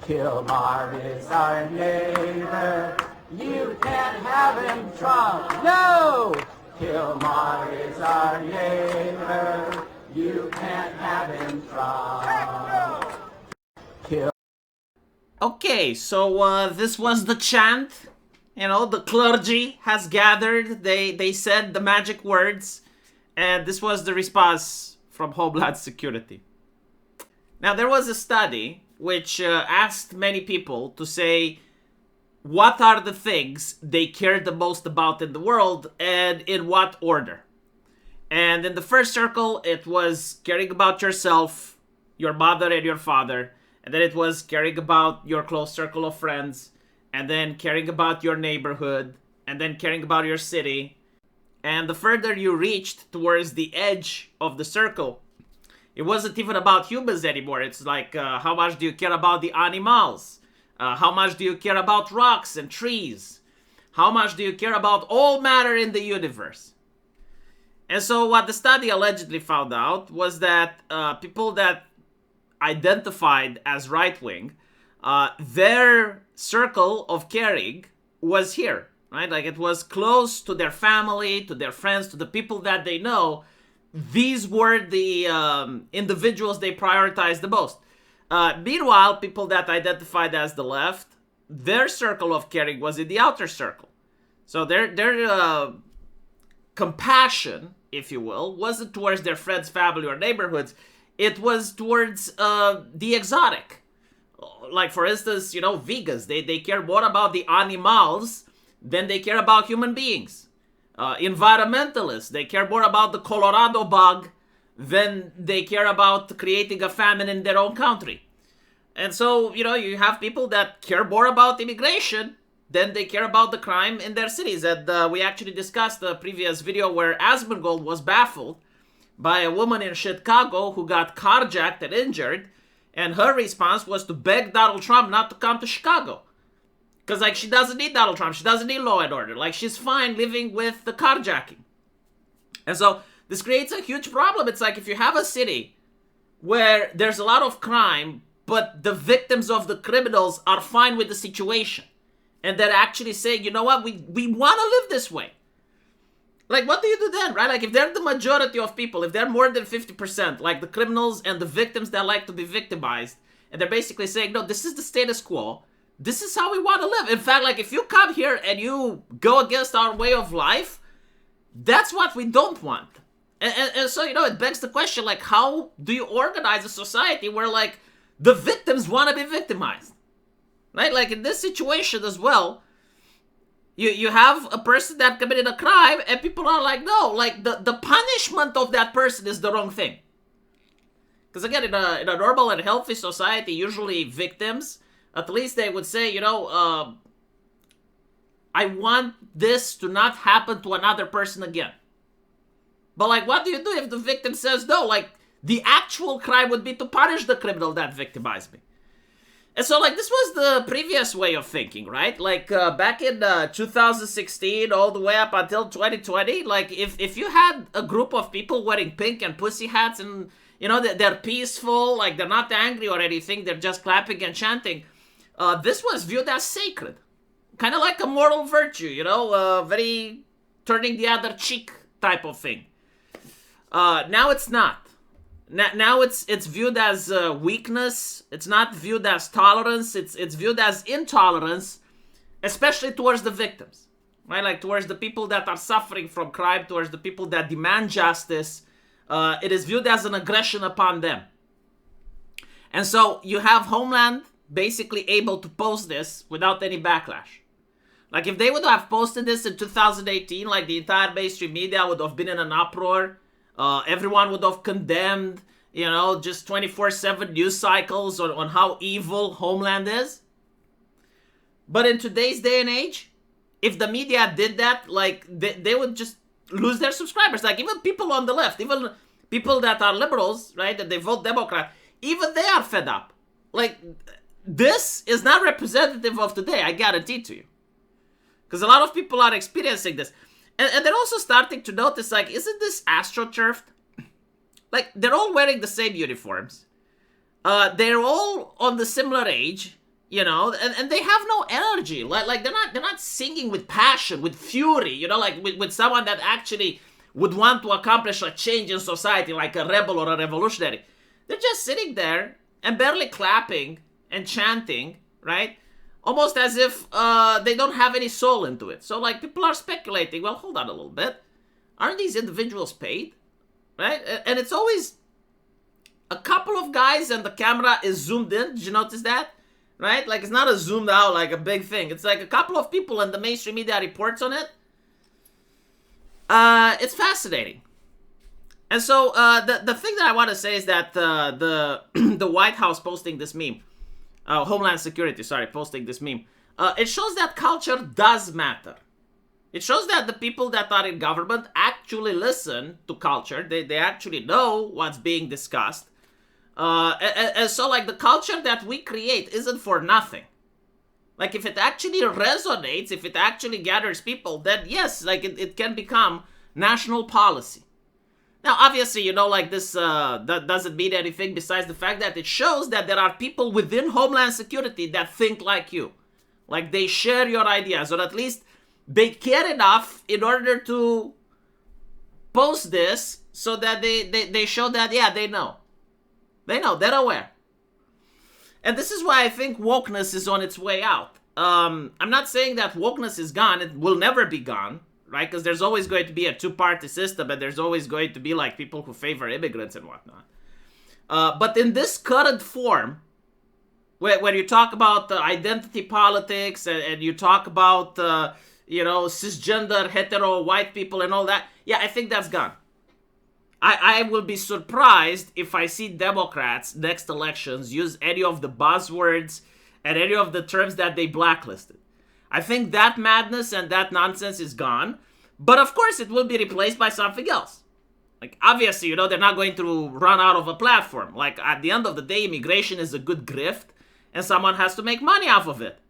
Kilmar is our neighbor. You can't have him Trump. No! Kilmar is our neighbor. You can't have him Trump. Okay, so this was the chant. You know, the clergy has gathered. They said the magic words. And this was the response from Homeland Security. Now, there was a study which asked many people to say what are the things they cared the most about in the world and in what order. And in the first circle, it was caring about yourself, your mother and your father. And then it was caring about your close circle of friends. And then caring about your neighborhood. And then caring about your city. And the further you reached towards the edge of the circle, it wasn't even about humans anymore. It's like, how much do you care about the animals? How much do you care about rocks and trees? How much do you care about all matter in the universe? And so what the study allegedly found out was that people that identified as right-wing, their circle of caring was here, right? Like it was close to their family, to their friends, to the people that they know. These were the individuals they prioritized the most. Meanwhile, people that identified as the left, their circle of caring was in the outer circle. So their compassion, if you will, wasn't towards their friends, family, or neighborhoods. It was towards the exotic. Like, for instance, you know, vegans. They care more about the animals than they care about human beings. Environmentalists, they care more about the Colorado bug than they care about creating a famine in their own country. And so, you know, you have people that care more about immigration than they care about the crime in their cities. And we actually discussed the previous video where Asmongold was baffled by a woman in Chicago who got carjacked and injured, and her response was to beg Donald Trump not to come to Chicago. Because, like, she doesn't need Donald Trump. She doesn't need law and order. Like, she's fine living with the carjacking. And so this creates a huge problem. It's like if you have a city where there's a lot of crime, but the victims of the criminals are fine with the situation. And they're actually saying, you know what, we want to live this way. Like, what do you do then, right? Like, if they're the majority of people, if they're more than 50%, like the criminals and the victims that like to be victimized, and they're basically saying, no, this is the status quo. This is how we want to live. In fact, like, if you come here and you go against our way of life, that's what we don't want. And so, you know, it begs the question, like, how do you organize a society where, like, the victims want to be victimized? Right? Like, in this situation as well, you have a person that committed a crime, and people are like, no, like, the punishment of that person is the wrong thing. Because, again, in a normal and healthy society, usually victims, at least they would say, you know, I want this to not happen to another person again. But, like, what do you do if the victim says no? Like, the actual crime would be to punish the criminal that victimized me. And so, like, this was the previous way of thinking, right? Like, back in 2016, all the way up until 2020, like, if you had a group of people wearing pink and pussy hats and, you know, they're peaceful, like, they're not angry or anything, they're just clapping and chanting, this was viewed as sacred. Kind of like a moral virtue, you know, very turning the other cheek type of thing. Now it's not. Now it's viewed as weakness. It's not viewed as tolerance. It's viewed as intolerance, especially towards the victims, right? Like towards the people that are suffering from crime, towards the people that demand justice. It is viewed as an aggression upon them. And so you have Homeland basically able to post this without any backlash. Like, if they would have posted this in 2018, like, the entire mainstream media would have been in an uproar. Everyone would have condemned, you know, just 24/7 news cycles on how evil Homeland is. But in today's day and age, if the media did that, like, they would just lose their subscribers. Like, even people on the left, even people that are liberals, right, that they vote Democrat, even they are fed up. Like, this is not representative of today, I guarantee to you. Because a lot of people are experiencing this. And they're also starting to notice, like, isn't this astroturfed? Like, they're all wearing the same uniforms. They're all on the similar age. you know, and they have no energy. Like they're not singing with passion, with fury, you know, like with someone that actually would want to accomplish a change in society, like a rebel or a revolutionary. They're just sitting there and barely clapping and chanting, right? Almost as if they don't have any soul into it. So, like, people are speculating, well, hold on a little bit. Aren't these individuals paid? Right? And it's always a couple of guys and the camera is zoomed in. Did you notice that? Right? Like, it's not a zoomed out, like, a big thing. It's like a couple of people and the mainstream media reports on it. It's fascinating. And so, the thing that I want to say is that the White House posting this meme, Homeland Security, posting this meme. It shows that culture does matter. It shows that the people that are in government actually listen to culture. They actually know what's being discussed. And so, like, the culture that we create isn't for nothing. Like, if it actually resonates, if it actually gathers people, then yes, like, it can become national policy. Now, obviously, you know, like, this that doesn't mean anything besides the fact that it shows that there are people within Homeland Security that think like you. Like, they share your ideas, or at least they care enough in order to post this so that they show that, yeah, they know. They know, they're aware. And this is why I think wokeness is on its way out. I'm not saying that wokeness is gone. It will never be gone. Right? Because there's always going to be a two-party system, and there's always going to be, like, people who favor immigrants and whatnot. But in this current form, where you talk about identity politics, and you talk about, you know, cisgender, hetero, white people and all that, yeah, I think that's gone. I will be surprised if I see Democrats next elections use any of the buzzwords and any of the terms that they blacklisted. I think that madness and that nonsense is gone. But of course, it will be replaced by something else. Like, obviously, you know, they're not going to run out of a platform. Like, at the end of the day, immigration is a good grift, and someone has to make money off of it.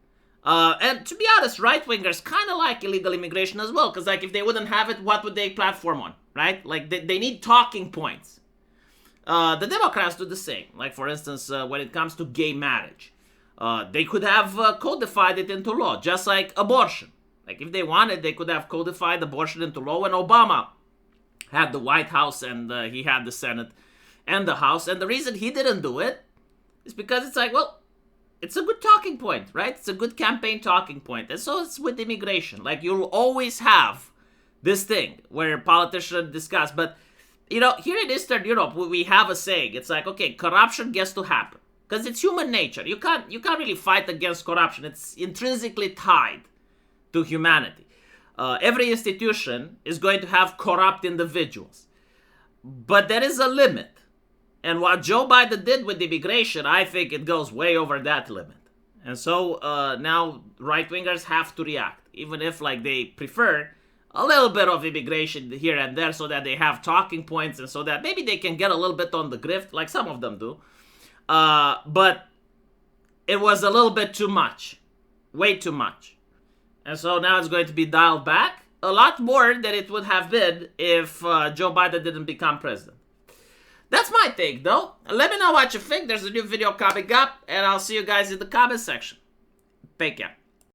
And to be honest, right-wingers kind of like illegal immigration as well. Because, like, if they wouldn't have it, what would they platform on, right? Like, they need talking points. The Democrats do the same. Like, for instance, when it comes to gay marriage. They could have codified it into law, just like abortion. Like, if they wanted, they could have codified abortion into law when Obama had the White House and he had the Senate and the House. And the reason he didn't do it is because it's like, well, it's a good talking point, right? It's a good campaign talking point. And so it's with immigration. Like, you'll always have this thing where politicians discuss. But, you know, here in Eastern Europe, we have a saying. It's like, okay, corruption gets to happen. Because it's human nature. You can't really fight against corruption. It's intrinsically tied to humanity. Every institution is going to have corrupt individuals. But there is a limit. And what Joe Biden did with immigration, I think it goes way over that limit. And so now right-wingers have to react. Even if, like, they prefer a little bit of immigration here and there so that they have talking points and so that maybe they can get a little bit on the grift, like some of them do. But it was a little bit too much. Way too much. And so now it's going to be dialed back a lot more than it would have been if Joe Biden didn't become president. That's my take, though. Let me know what you think. There's a new video coming up, and I'll see you guys in the comment section. Take care.